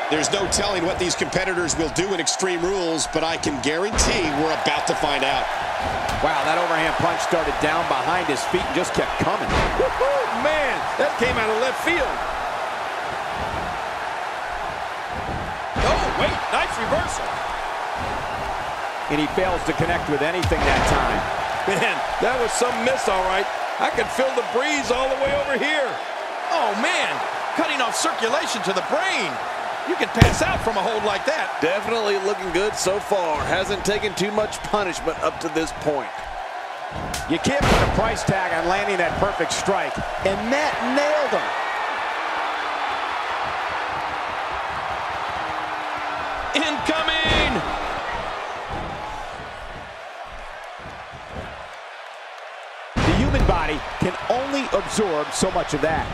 There's no telling what these competitors will do in Extreme Rules, but I can guarantee we're about to find out. Wow, that overhand punch started down behind his feet and just kept coming. Man, that came out of left field. Oh, wait, nice reversal. And he fails to connect with anything that time. Man, that was some miss, all right. I could feel the breeze all the way over here. Oh, man, cutting off circulation to the brain. You can pass out from a hold like that. Definitely looking good so far. Hasn't taken too much punishment up to this point. You can't put a price tag on landing that perfect strike, and that nailed him. Incoming! The human body can only absorb so much of that.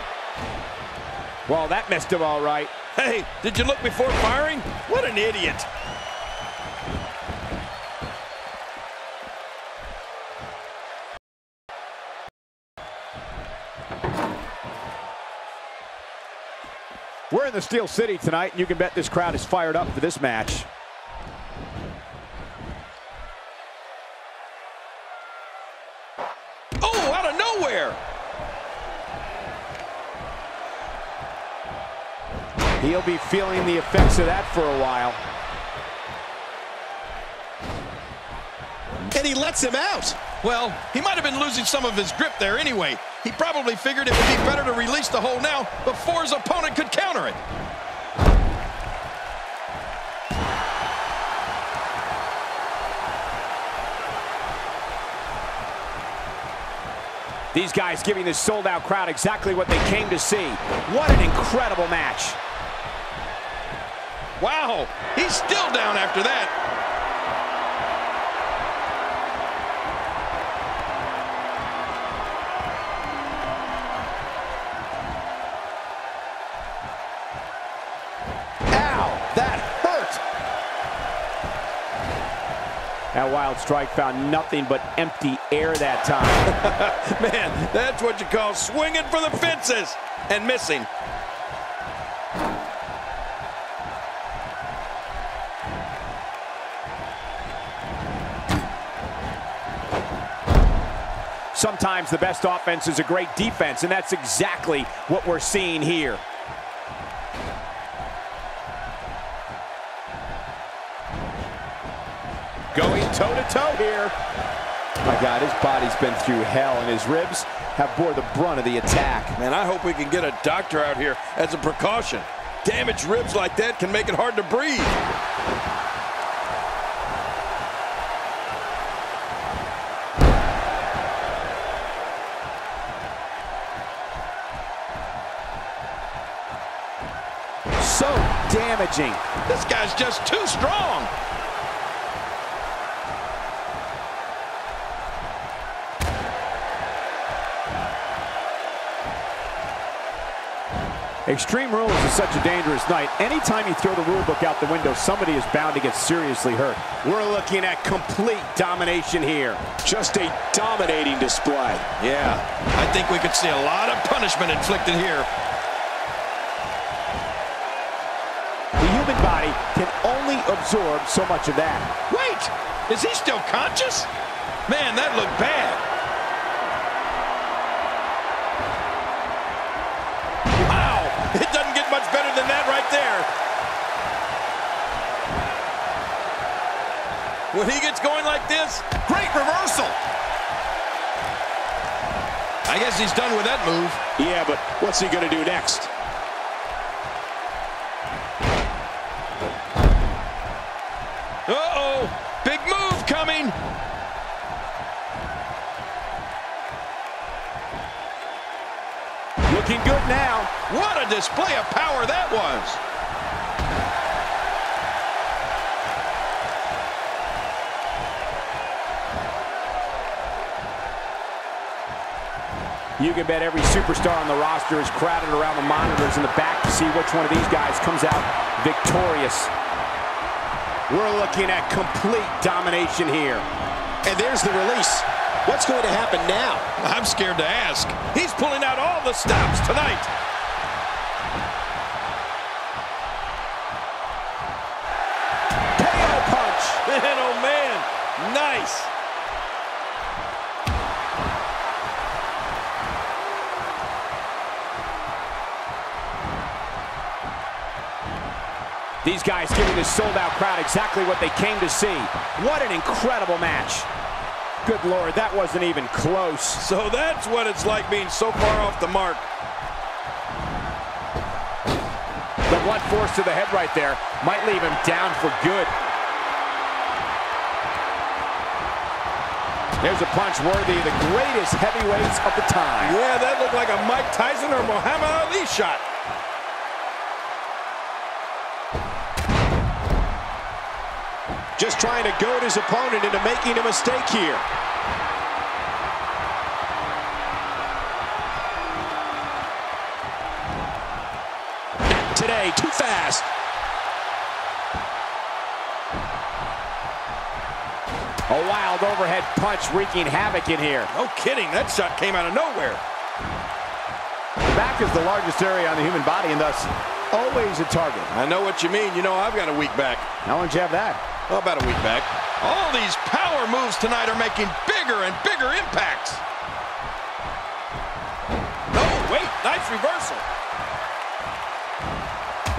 Well, that missed him all right. Hey, did you look before firing? What an idiot. We're in the Steel City tonight, and you can bet this crowd is fired up for this match. Oh, out of nowhere! He'll be feeling the effects of that for a while. And he lets him out. Well, he might have been losing some of his grip there anyway. He probably figured it would be better to release the hold now before his opponent could counter it. These guys giving this sold-out crowd exactly what they came to see. What an incredible match. Wow, he's still down after that. Ow, that hurt. That wild strike found nothing but empty air that time. Man, that's what you call swinging for the fences and missing. Sometimes the best offense is a great defense, and that's exactly what we're seeing here. Going toe-to-toe here. My God, his body's been through hell, and his ribs have bore the brunt of the attack. Man, I hope we can get a doctor out here as a precaution. Damaged ribs like that can make it hard to breathe. So damaging. This guy's just too strong. Extreme Rules is such a dangerous night. Anytime you throw the rule book out the window, somebody is bound to get seriously hurt. We're looking at complete domination here. Just a dominating display. Yeah, I think we could see a lot of punishment inflicted here. The human body can only absorb so much of that. Wait, is he still conscious? Man, that looked bad. It doesn't get much better than that right there. When he gets going like this, great reversal. I guess he's done with that move. Yeah, but what's he going to do next? Uh-oh, big move coming. Looking good now. What a display of power that was. You can bet every superstar on the roster is crowded around the monitors in the back to see which one of these guys comes out victorious. We're looking at complete domination here. And there's the release. What's going to happen now? I'm scared to ask. He's pulling out all the stops tonight. Nice. These guys giving this sold-out crowd exactly what they came to see. What an incredible match. Good Lord, that wasn't even close. So that's what it's like being so far off the mark. The blunt force to the head right there might leave him down for good. There's a punch worthy of the greatest heavyweights of the time. Yeah, that looked like a Mike Tyson or Muhammad Ali shot. Just trying to goad his opponent into making a mistake here. Today, too fast. A wild overhead punch wreaking havoc in here. No kidding, that shot came out of nowhere. The back is the largest area on the human body and thus always a target. I know what you mean. You know I've got a weak back. How long did you have that? Oh, about a week back. All these power moves tonight are making bigger and bigger impacts. No, wait, nice reversal.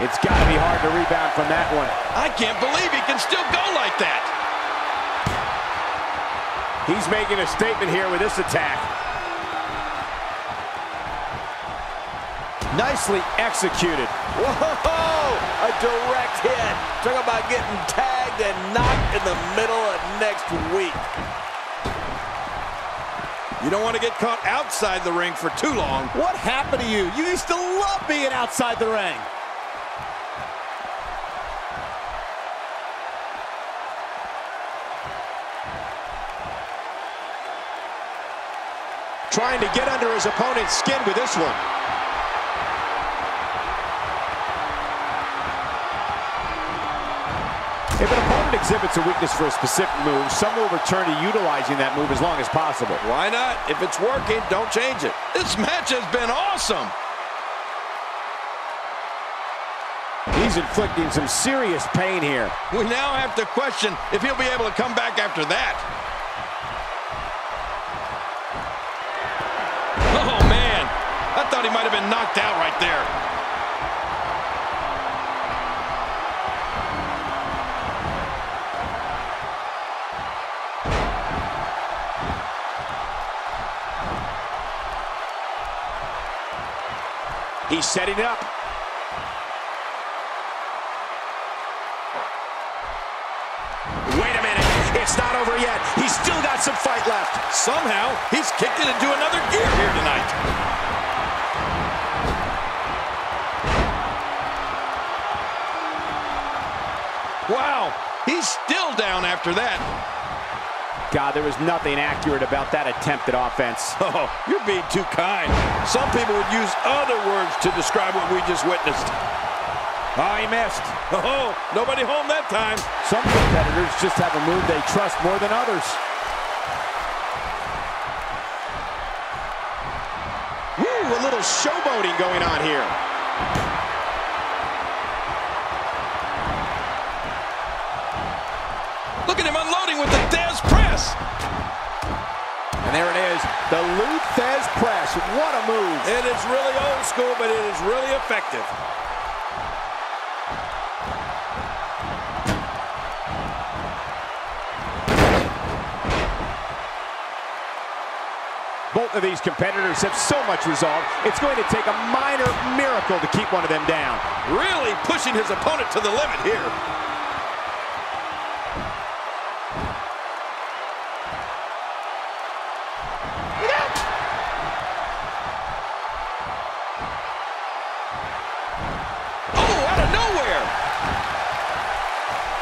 It's got to be hard to rebound from that one. I can't believe he can still go like that. He's making a statement here with this attack. Nicely executed. Whoa! A direct hit. Talk about getting tagged and knocked in the middle of next week. You don't want to get caught outside the ring for too long. What happened to you? You used to love being outside the ring. Trying to get under his opponent's skin with this one. If an opponent exhibits a weakness for a specific move, some will return to utilizing that move as long as possible. Why not? If it's working, don't change it. This match has been awesome. He's inflicting some serious pain here. We now have to question if he'll be able to come back after that. Oh, man. I thought he might have been knocked out right there. He's setting up. Wait a minute. It's not over yet. He's still got some fight left. Somehow, he's kicked it into another gear here tonight. Wow, he's still down after that. God, there was nothing accurate about that attempted offense. Oh, you're being too kind. Some people would use other words to describe what we just witnessed. Oh, he missed. Oh, nobody home that time. Some competitors just have a move they trust more than others. Woo, a little showboating going on here. Look at him unloading with the Dez press. And there it is, the Luthez press. What a move. It is really old school, but it is really effective. Both of these competitors have so much resolve, it's going to take a minor miracle to keep one of them down. Really pushing his opponent to the limit here.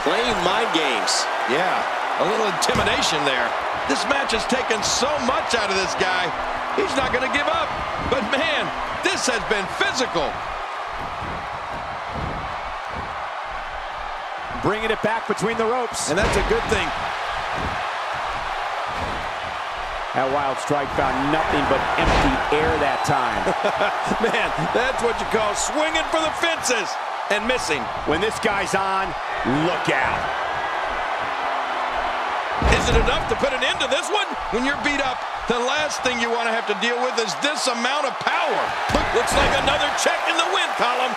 Playing mind games. Yeah, a little intimidation there. This match has taken so much out of this guy. He's not going to give up. But man, this has been physical. Bringing it back between the ropes. And that's a good thing. That wild strike found nothing but empty air that time. Man, that's what you call swinging for the fences and missing. When this guy's on, look out. Is Is it enough to put an end to this one? When you're beat up, the last thing you want to have to deal with is this amount of power. Looks like another check in the win column.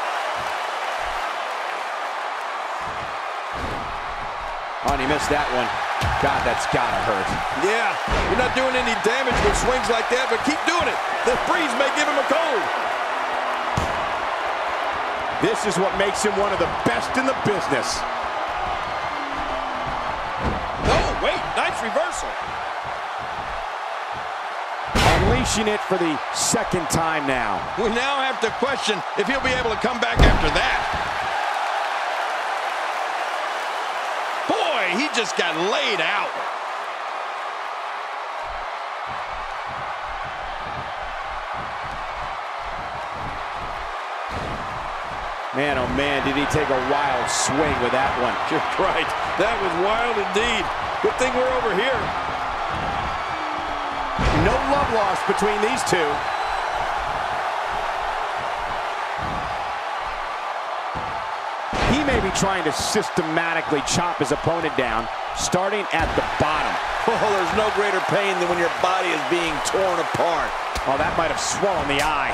Oh, and he missed that one. God, that's gotta hurt. Yeah, you're not doing any damage with swings like that, but keep doing it. The breeze may give him a cold. This is what makes him one of the best in the business. Oh, wait, nice reversal. Unleashing it for the second time now. We now have to question if he'll be able to come back after that. Boy, he just got laid out. Man, oh man, did he take a wild swing with that one. You're right. That was wild indeed. Good thing we're over here. No love lost between these two. He may be trying to systematically chop his opponent down, starting at the bottom. Oh, there's no greater pain than when your body is being torn apart. Oh, that might have swollen the eye.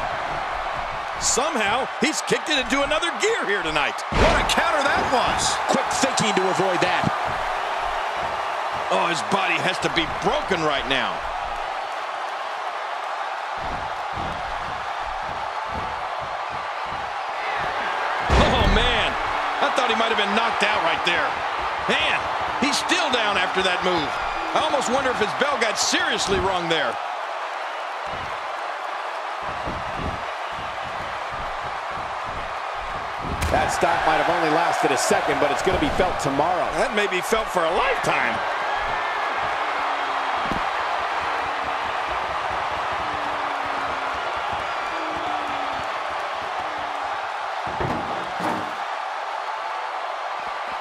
Somehow, he's kicked it into another gear here tonight. What a counter that was. Quick thinking to avoid that. Oh, his body has to be broken right now. Oh, man. I thought he might have been knocked out right there. Man, he's still down after that move. I almost wonder if his bell got seriously wrong there. That stop might have only lasted a second, but it's going to be felt tomorrow. That may be felt for a lifetime.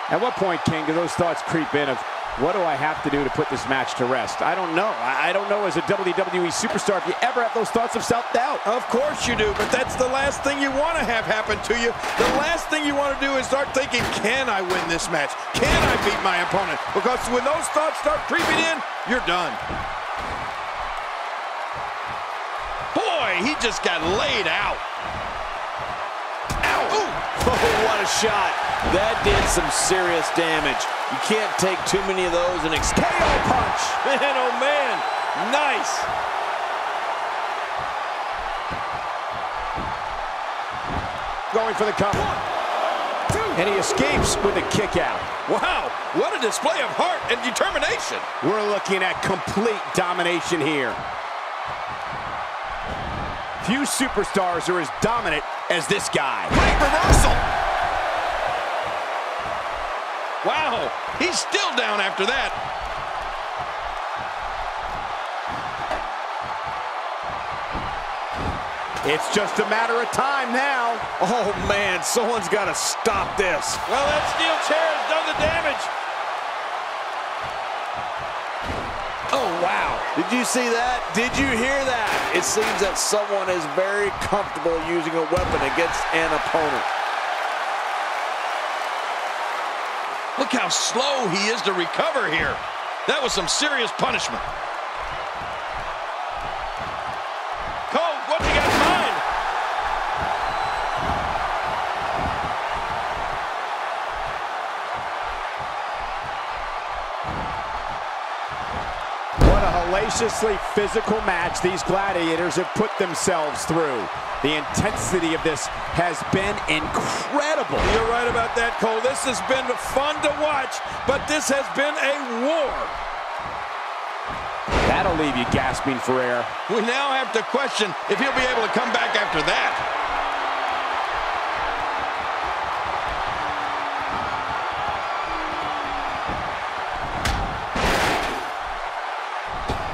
At what point, King, do those thoughts creep in of, what do I have to do to put this match to rest? I don't know. I don't know as a WWE superstar if you ever have those thoughts of self-doubt. Of course you do, but that's the last thing you want to have happen to you. The last thing you want to do is start thinking, can I win this match? Can I beat my opponent? Because when those thoughts start creeping in, you're done. Boy, he just got laid out. Ow! Ooh. Oh, what a shot. That did some serious damage. You can't take too many of those and KO punch. Man, oh man, nice. Going for the cover. 1, 2. And he escapes with a kick out. Wow, what a display of heart and determination. We're looking at complete domination here. Few superstars are as dominant as this guy. Great reversal. Wow, he's still down after that. It's just a matter of time now. Oh, man, someone's got to stop this. Well, that steel chair has done the damage. Oh, wow. Did you see that? Did you hear that? It seems that someone is very comfortable using a weapon against an opponent. Look how slow he is to recover here. That was some serious punishment. Cole, what you got in mind? What a hellaciously physical match these gladiators have put themselves through. The intensity of this has been incredible. You're right about that, Cole. This has been fun to watch, but this has been a war. That'll leave you gasping for air. We now have to question if he'll be able to come back after that.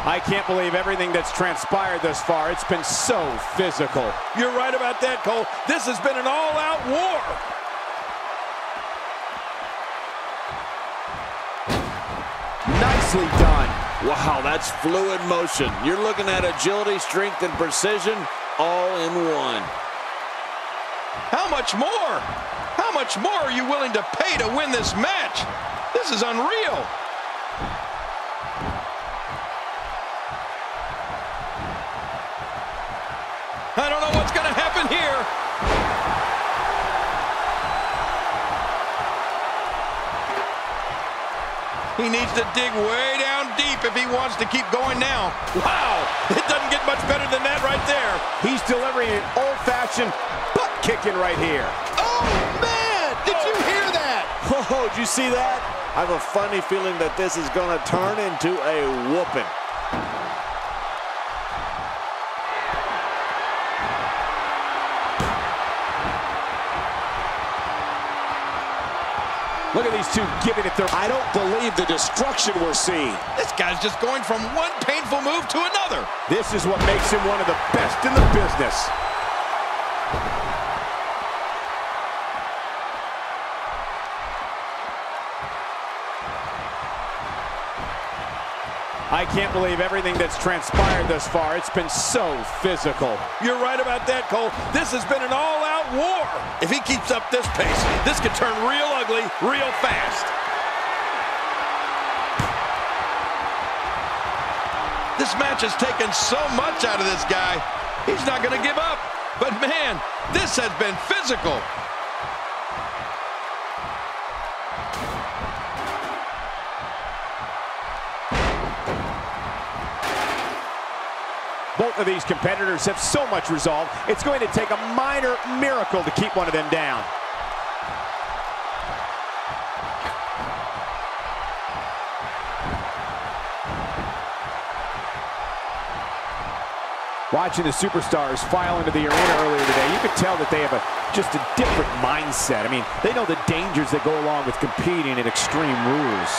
I can't believe everything that's transpired thus far. It's been so physical. You're right about that, Cole. This has been an all-out war. Nicely done. Wow, that's fluid motion. You're looking at agility, strength, and precision all in one. How much more? How much more are you willing to pay to win this match? This is unreal. here. He needs to dig way down deep if he wants to keep going now. Wow, it doesn't get much better than that right there. He's delivering an old-fashioned butt kicking right here. Oh, man! Did you hear that? Oh, did you see that? I have a funny feeling that this is going to turn into a whooping. Look at these two giving it their... I don't believe the destruction we're seeing. This guy's just going from one painful move to another. This is what makes him one of the best in the business. I can't believe everything that's transpired thus far. It's been so physical. You're right about that, Cole. This has been an all-out war. If he keeps up this pace, this could turn real ugly real fast. This match has taken so much out of this guy. He's not going to give up. But man, this has been physical. Both of these competitors have so much resolve, it's going to take a minor miracle to keep one of them down. Watching the superstars file into the arena earlier today, you could tell that they have just a different mindset. I mean, they know the dangers that go along with competing at Extreme Rules.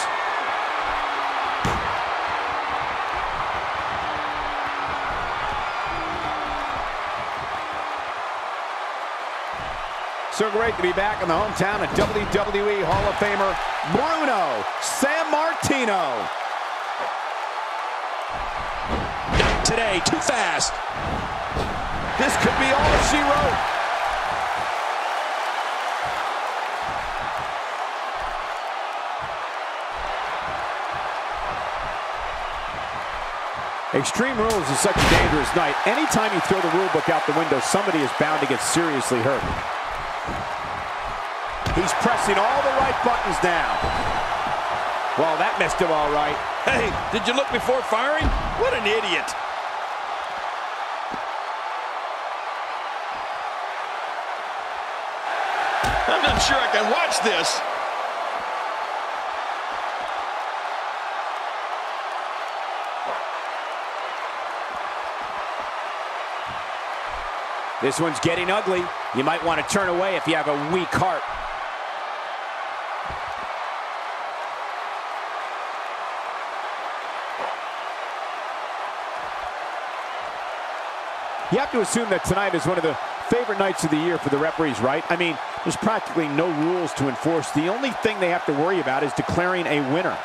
So great to be back in the hometown of WWE Hall of Famer Bruno Sammartino. Not today, too fast. This could be all she wrote. Extreme Rules is such a dangerous night. Anytime you throw the rule book out the window, somebody is bound to get seriously hurt. He's pressing all the right buttons now. Well, that missed him all right. Hey, did you look before firing? What an idiot. I'm not sure I can watch this. This one's getting ugly. You might want to turn away if you have a weak heart. You have to assume that tonight is one of the favorite nights of the year for the referees, right? I mean, there's practically no rules to enforce. The only thing they have to worry about is declaring a winner.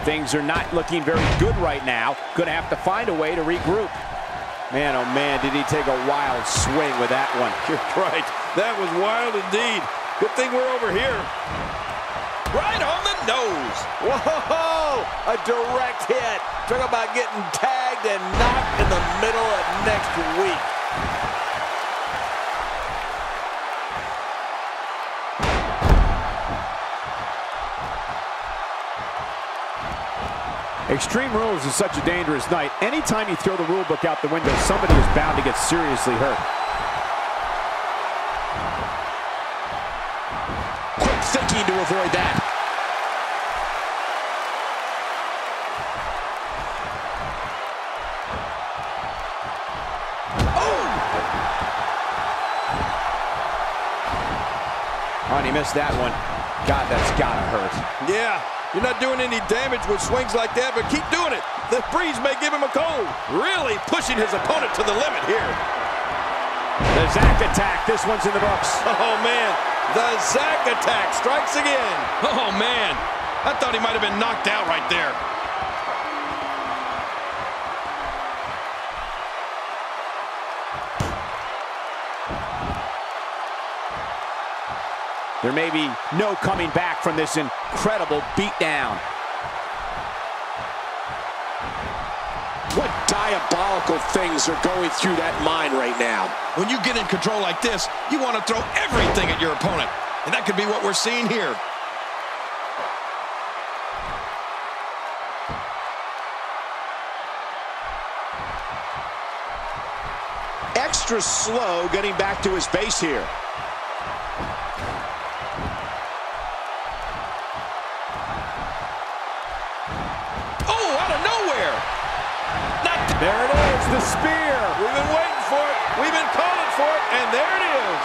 Things are not looking very good right now. Going to have to find a way to regroup. Man, oh man, did he take a wild swing with that one. You're right. That was wild indeed. Good thing we're over here. Right on the nose. Whoa! A direct hit. Talk about getting tagged and knocked in the middle of next week. Extreme Rules is such a dangerous night. Anytime you throw the rule book out the window, somebody is bound to get seriously hurt. Quick thinking to avoid that. Oh, and he missed that one. God, that's gotta hurt. Yeah, you're not doing any damage with swings like that, but keep doing it. The breeze may give him a cold. Really pushing his opponent to the limit here. The Zack attack. This one's in the books. Oh, man. The Zack attack strikes again. Oh, man. I thought he might have been knocked out right there. There may be no coming back from this incredible beatdown. What diabolical things are going through that mind right now? When you get in control like this, you want to throw everything at your opponent. And that could be what we're seeing here. Extra slow getting back to his base here. Oh, out of nowhere! There it is, the spear. We've been waiting for it. We've been calling for it, and there it is.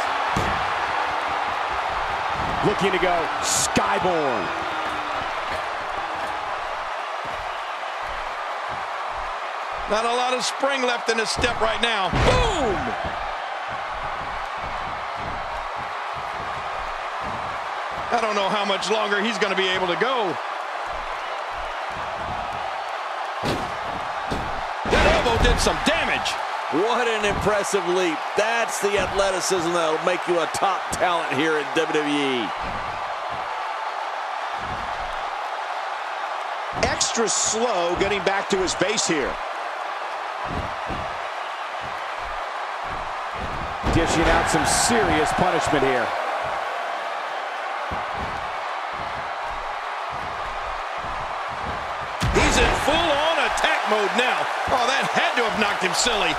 Looking to go skyborne. Not a lot of spring left in his step right now. Boom! I don't know how much longer he's going to be able to go. That elbow did some damage. What an impressive leap. That's the athleticism that'll make you a top talent here in WWE. Extra slow getting back to his base here. Dishing out some serious punishment here. He's in full-on attack mode now. Oh, that had to have knocked him silly.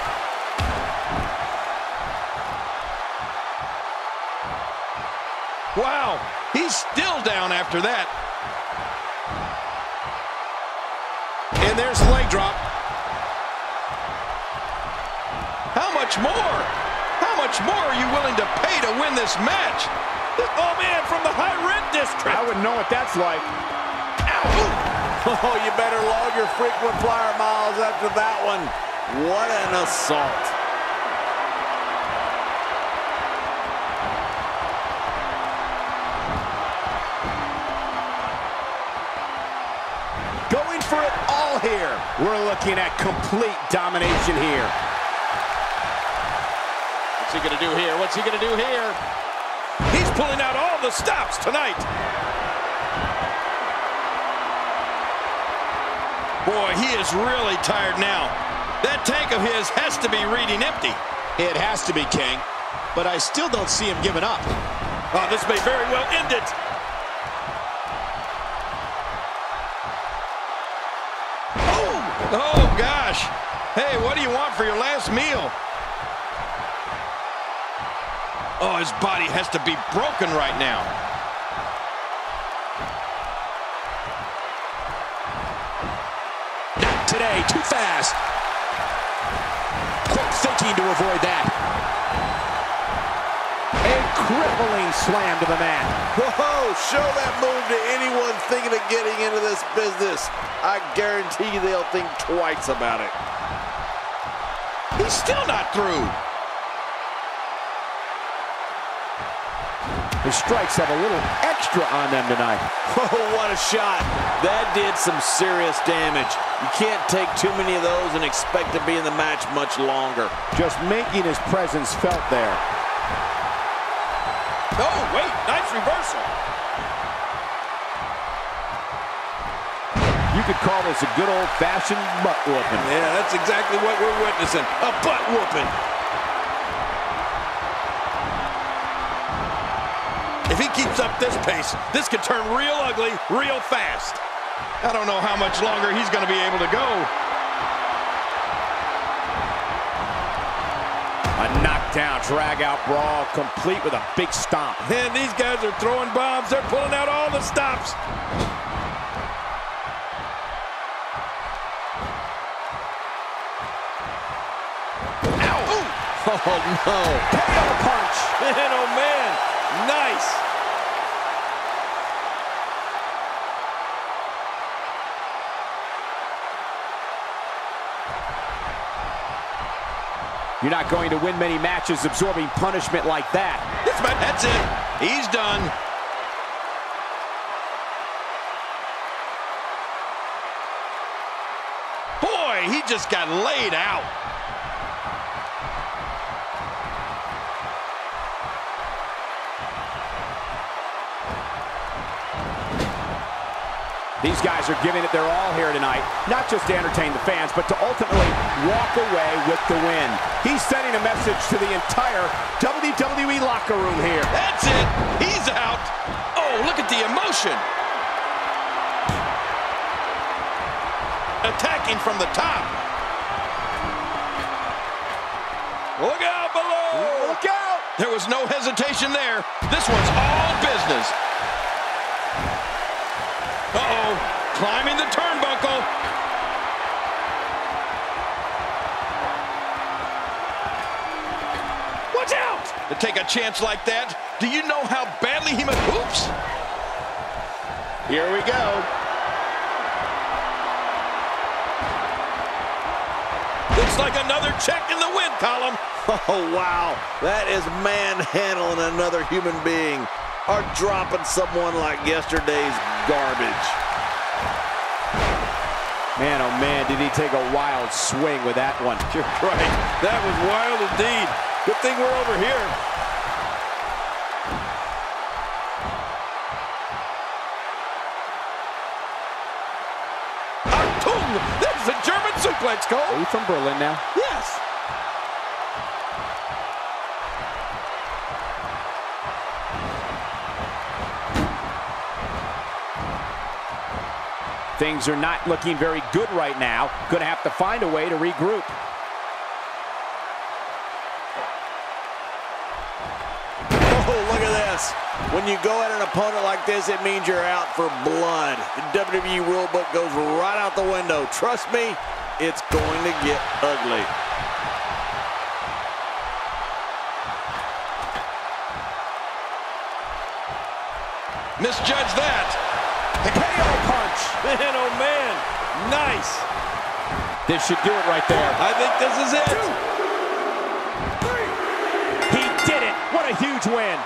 Wow, he's still down after that. And there's the leg drop. How much more? How much more are you willing to pay to win this match? Oh, man, from the high-rent district. I wouldn't know what that's like. Ow! Oh, you better log your frequent flyer miles after that one. What an assault. Going for it all here. We're looking at complete domination here. What's he gonna do here? What's he gonna do here? He's pulling out all the stops tonight. Boy, he is really tired now. That tank of his has to be reading empty. It has to be, King. But I still don't see him giving up. Oh, this may very well end it. Oh, gosh. Hey, what do you want for your last meal? Oh, his body has to be broken right now. Not today, too fast. Quick thinking to avoid that. A crippling slam to the mat. Whoa, show that move to anyone thinking of getting into this business. I guarantee you they'll think twice about it. He's still not through. The strikes have a little extra on them tonight. Oh, what a shot. That did some serious damage. You can't take too many of those and expect to be in the match much longer. Just making his presence felt there. Oh, wait, nice reversal. You could call this a good old-fashioned butt whooping. Yeah, that's exactly what we're witnessing. A butt whooping. If he keeps up this pace, this could turn real ugly real fast. I don't know how much longer he's going to be able to go. A knockdown, drag-out brawl, complete with a big stomp. And these guys are throwing bombs. They're pulling out all the stops. Ow! Oh, no. KO punch. Man, oh, man. Nice. You're not going to win many matches absorbing punishment like that. That's it. He's done. Boy, he just got laid out. These guys are giving it their all here tonight, not just to entertain the fans, but to ultimately walk away with the win. He's sending a message to the entire WWE locker room here. That's it. He's out. Oh, look at the emotion. Attacking from the top. Look out below. Look out. There was no hesitation there. This one's all business. Uh-oh. Climbing the turnbuckle. Watch out. To take a chance like that, do you know how badly he must... Oops. Here we go. Looks like another check in the win column. Oh, wow. That is manhandling another human being or dropping someone like yesterday's garbage. Man, oh man, did he take a wild swing with that one. You're right. That was wild indeed. Good thing we're over here. Achtung! That's a German suplex, Cole. Are you from Berlin now? Yes. Things are not looking very good right now. Going to have to find a way to regroup. Oh, look at this. When you go at an opponent like this, it means you're out for blood. The WWE rulebook goes right out the window. Trust me, it's going to get ugly. Misjudged that. The KO punch. Man, oh man. Nice. This should do it right there. I think this is it. 2, 3. He did it. What a huge win.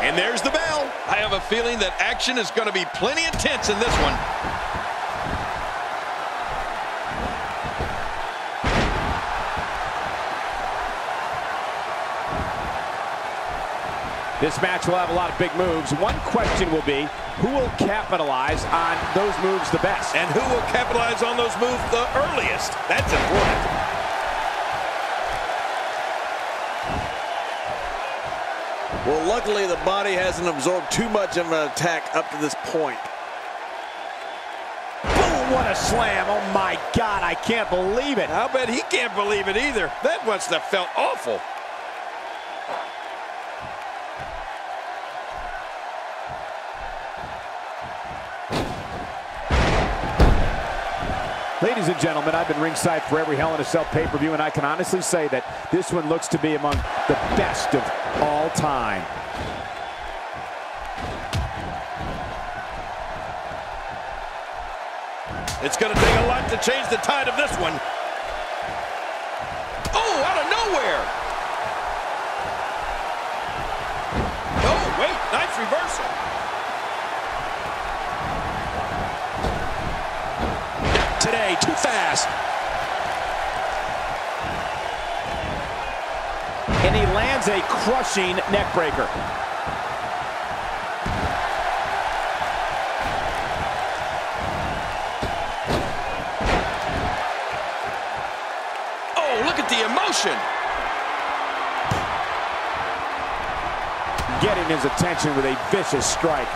And there's the bell. I have a feeling that action is going to be plenty intense in this one. This match will have a lot of big moves. One question will be, who will capitalize on those moves the best? And who will capitalize on those moves the earliest? That's important. Well, luckily the body hasn't absorbed too much of an attack up to this point. Boom, what a slam. Oh my God, I can't believe it. I'll bet he can't believe it either. That must have felt awful. Ladies and gentlemen, I've been ringside for every Hell in a Cell pay-per-view, and I can honestly say that this one looks to be among the best of all time. It's going to take a lot to change the tide of this one. Oh, out of nowhere. Oh, wait, nice reversal. Today, too fast. And he lands a crushing neck breaker. Oh, look at the emotion. Getting his attention with a vicious strike.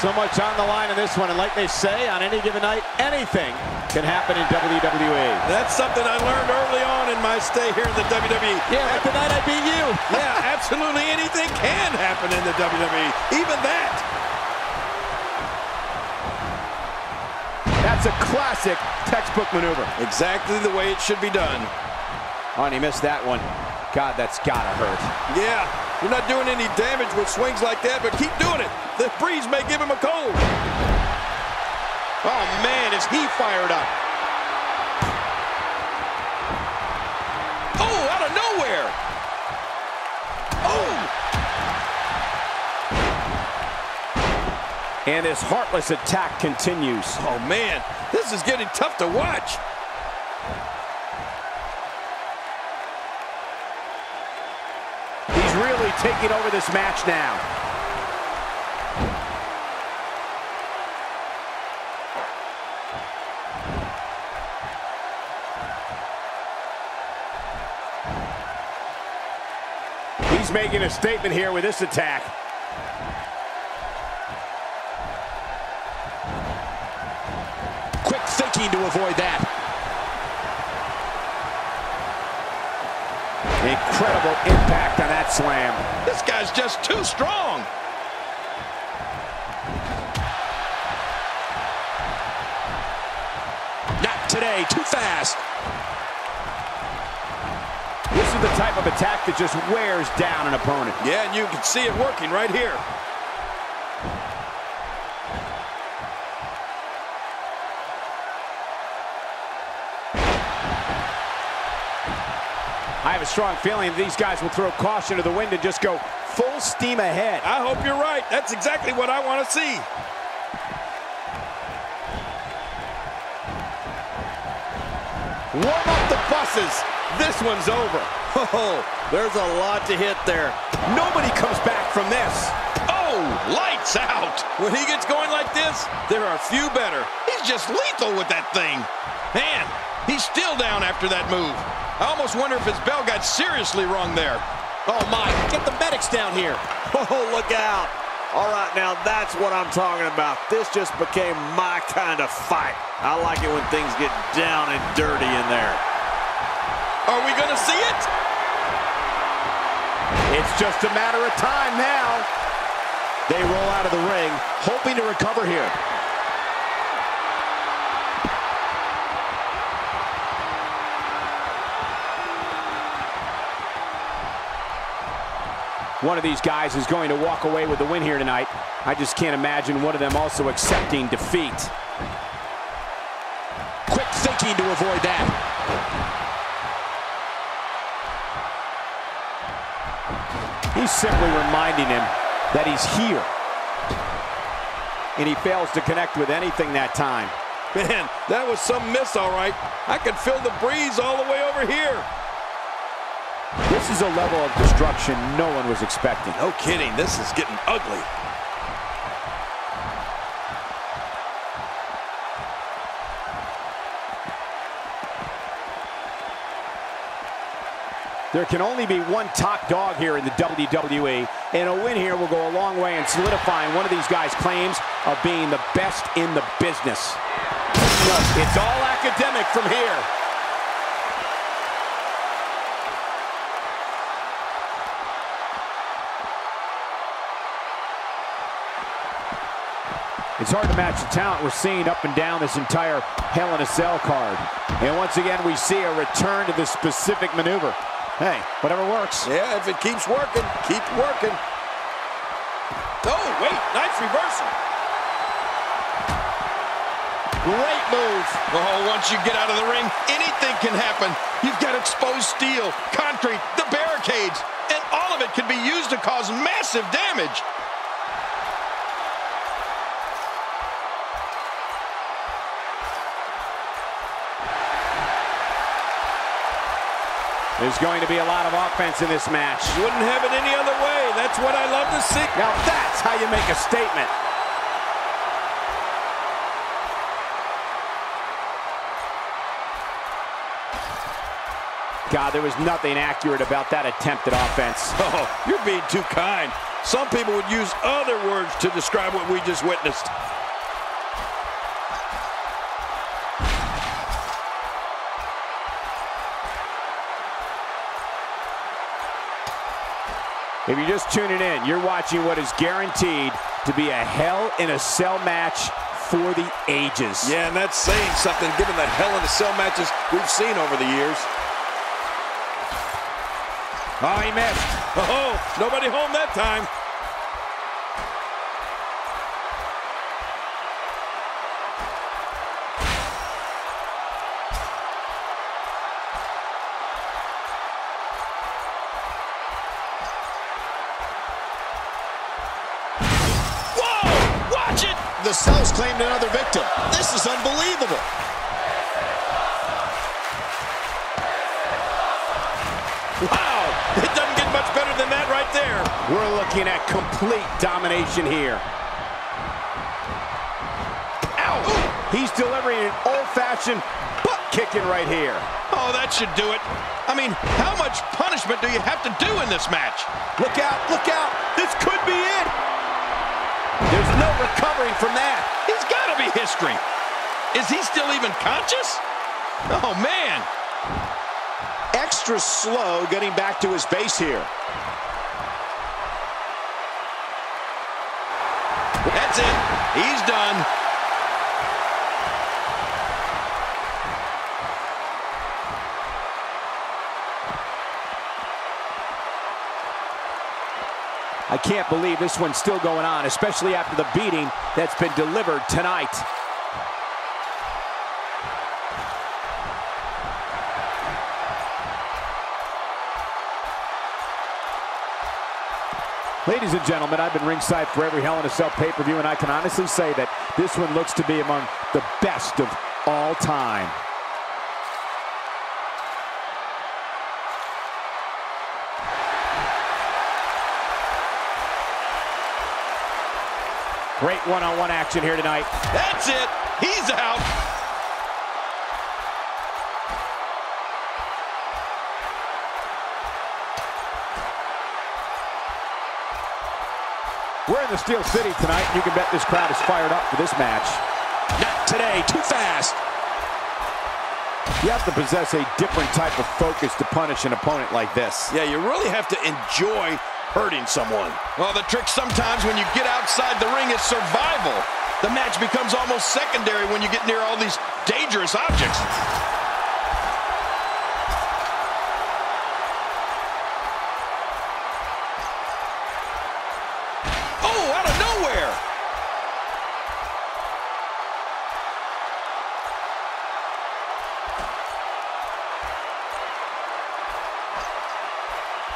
So much on the line in this one, and like they say, on any given night, anything can happen in WWE. That's something I learned early on in my stay here in the WWE. Yeah, like the night I beat you. Yeah, absolutely anything can happen in the WWE, even that. That's a classic textbook maneuver. Exactly the way it should be done. Oh, and he missed that one. God, that's gotta hurt. Yeah, you're not doing any damage with swings like that, but keep doing it. The breeze may give him a cold. Oh, man, is he fired up. Oh, out of nowhere. Oh. And this heartless attack continues. Oh, man, this is getting tough to watch. He's really taking over this match now. He's making a statement here with this attack. Quick thinking to avoid that. Incredible impact on that slam. This guy's just too strong. Not today, too fast. This is the type of attack that just wears down an opponent. Yeah, and you can see it working right here. I have a strong feeling that these guys will throw caution to the wind and just go full steam ahead. I hope you're right. That's exactly what I want to see. Warm up the buses. This one's over. Oh, there's a lot to hit there. Nobody comes back from this. Oh, lights out. When he gets going like this, there are few better. He's just lethal with that thing. Man, he's still down after that move. I almost wonder if his bell got seriously wrong there. Oh, my. Get the medics down here. Oh, look out. All right, now that's what I'm talking about. This just became my kind of fight. I like it when things get down and dirty in there. Are we going to see it? It's just a matter of time now. They roll out of the ring, hoping to recover here. one of these guys is going to walk away with the win here tonight. I just can't imagine one of them also accepting defeat. Quick thinking to avoid that. He's simply reminding him that he's here. And he fails to connect with anything that time. Man, that was some miss, all right. I could feel the breeze all the way over here. This is a level of destruction no one was expecting. No kidding, this is getting ugly. There can only be one top dog here in the WWE, and a win here will go a long way in solidifying one of these guys' claims of being the best in the business. It's all academic from here. It's hard to match the talent we're seeing up and down this entire Hell in a Cell card. And once again, we see a return to this specific maneuver. Hey, whatever works. Yeah, if it keeps working, keep working. Oh, wait, nice reversal. Great move. Oh, once you get out of the ring, anything can happen. You've got exposed steel, concrete, the barricades, and all of it can be used to cause massive damage. There's going to be a lot of offense in this match. Wouldn't have it any other way. That's what I love to see. Now that's how you make a statement. God, there was nothing accurate about that attempted offense. Oh, you're being too kind. Some people would use other words to describe what we just witnessed. If you're just tuning in, you're watching what is guaranteed to be a Hell in a Cell match for the ages. Yeah, and that's saying something given the Hell in a Cell matches we've seen over the years. Oh, he missed. Oh, nobody home that time. The Cells claimed another victim. This is unbelievable. Wow, it doesn't get much better than that right there. We're looking at complete domination here. Ow! He's delivering an old-fashioned butt kicking right here. Oh, that should do it. I mean, how much punishment do you have to do in this match? Look out, look out. This could be it. There's no recovering from that. He's got to be history. Is he still even conscious? Oh, man. Extra slow getting back to his base here. That's it. He's done. I can't believe this one's still going on, especially after the beating that's been delivered tonight. Ladies and gentlemen, I've been ringside for every Hell in a Cell pay-per-view, and I can honestly say that this one looks to be among the best of all time. Great one-on-one action here tonight. That's it. He's out. We're in the Steel City tonight, and you can bet this crowd is fired up for this match. Not today. Too fast. You have to possess a different type of focus to punish an opponent like this. Yeah, you really have to enjoy hurting someone. Well, the trick sometimes when you get outside the ring is survival. The match becomes almost secondary when you get near all these dangerous objects.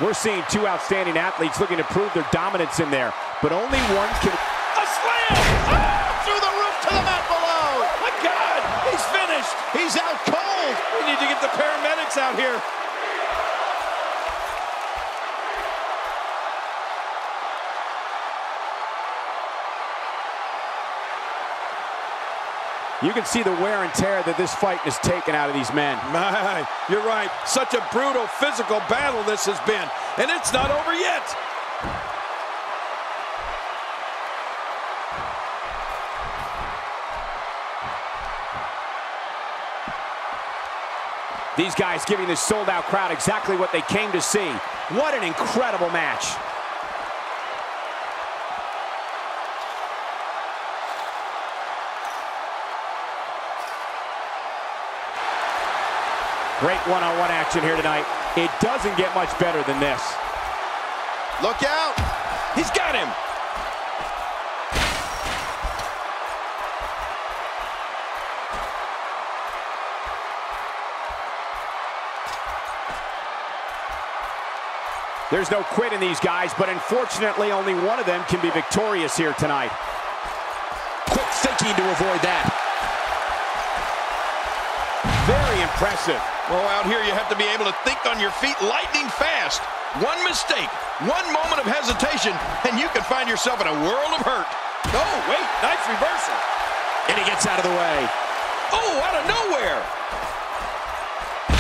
We're seeing two outstanding athletes looking to prove their dominance in there, but only one can... A slam! Ah! Through the roof to the mat below! My God! He's finished! He's out cold! We need to get the paramedics out here. You can see the wear and tear that this fight has taken out of these men. My, you're right. Such a brutal physical battle this has been. And it's not over yet. These guys giving this sold-out crowd exactly what they came to see. What an incredible match. Great one-on-one action here tonight. It doesn't get much better than this. Look out! He's got him! There's no quit in these guys, but unfortunately only one of them can be victorious here tonight. Quick thinking to avoid that. Very impressive. Well, out here you have to be able to think on your feet lightning fast. One mistake, one moment of hesitation, and you can find yourself in a world of hurt. Oh, wait, nice reversal. And he gets out of the way. Oh, out of nowhere.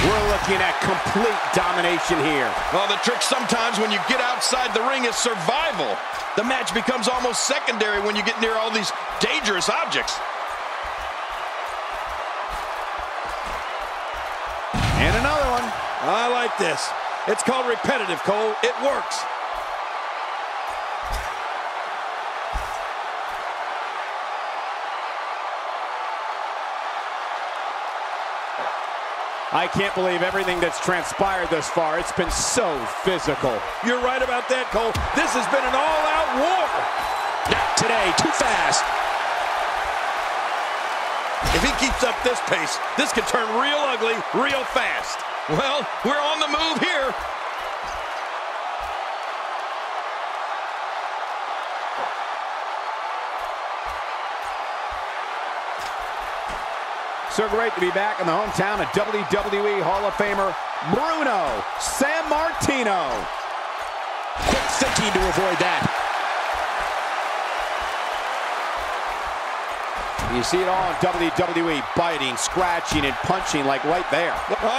We're looking at complete domination here. Well, the trick sometimes when you get outside the ring is survival. The match becomes almost secondary when you get near all these dangerous objects. And another one. I like this. It's called repetitive, Cole. It works. I can't believe everything that's transpired thus far. It's been so physical. You're right about that, Cole. This has been an all-out war. Not today, too fast. If he keeps up this pace, this could turn real ugly real fast. Well, we're on the move here. So great to be back in the hometown of WWE Hall of Famer Bruno Sammartino. Quick thinking to avoid that. You see it all in WWE, biting, scratching, and punching like right there.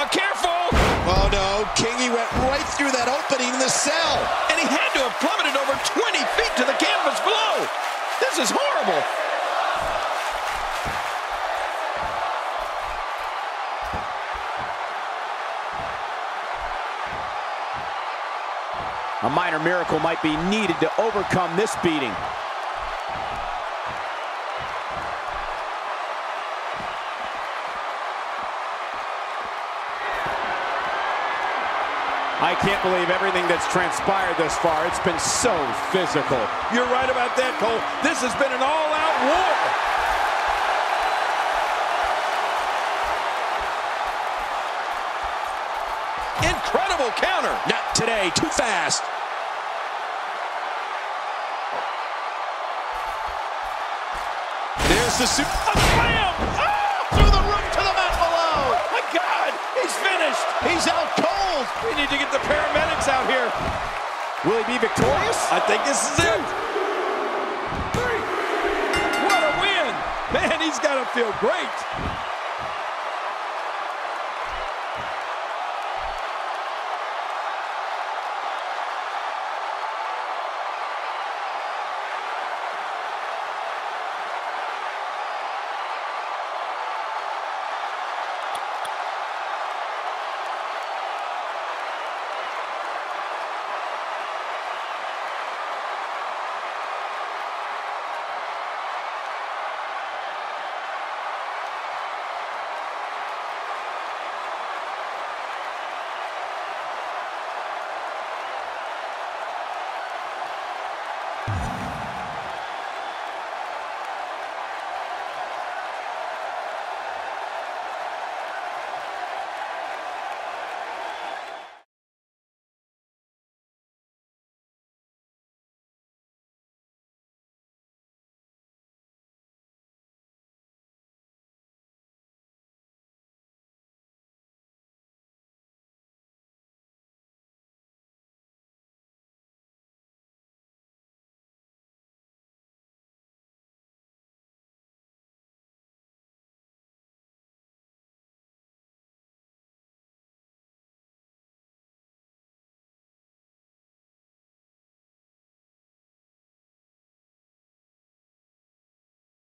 Careful! Oh no, Kingy went right through that opening in the cell. And he had to have plummeted over 20 feet to the canvas below. This is horrible. A minor miracle might be needed to overcome this beating. I can't believe everything that's transpired thus far. It's been so physical. You're right about that, Cole. This has been an all-out war. Incredible counter. Not today, too fast. There's the super. A slam! Ah! Through the roof to the mat below. My God, he's finished. He's out cold. We need to get the paramedics out here. Will he be victorious? I think this is it. 3. What a win. Man, he's got to feel great.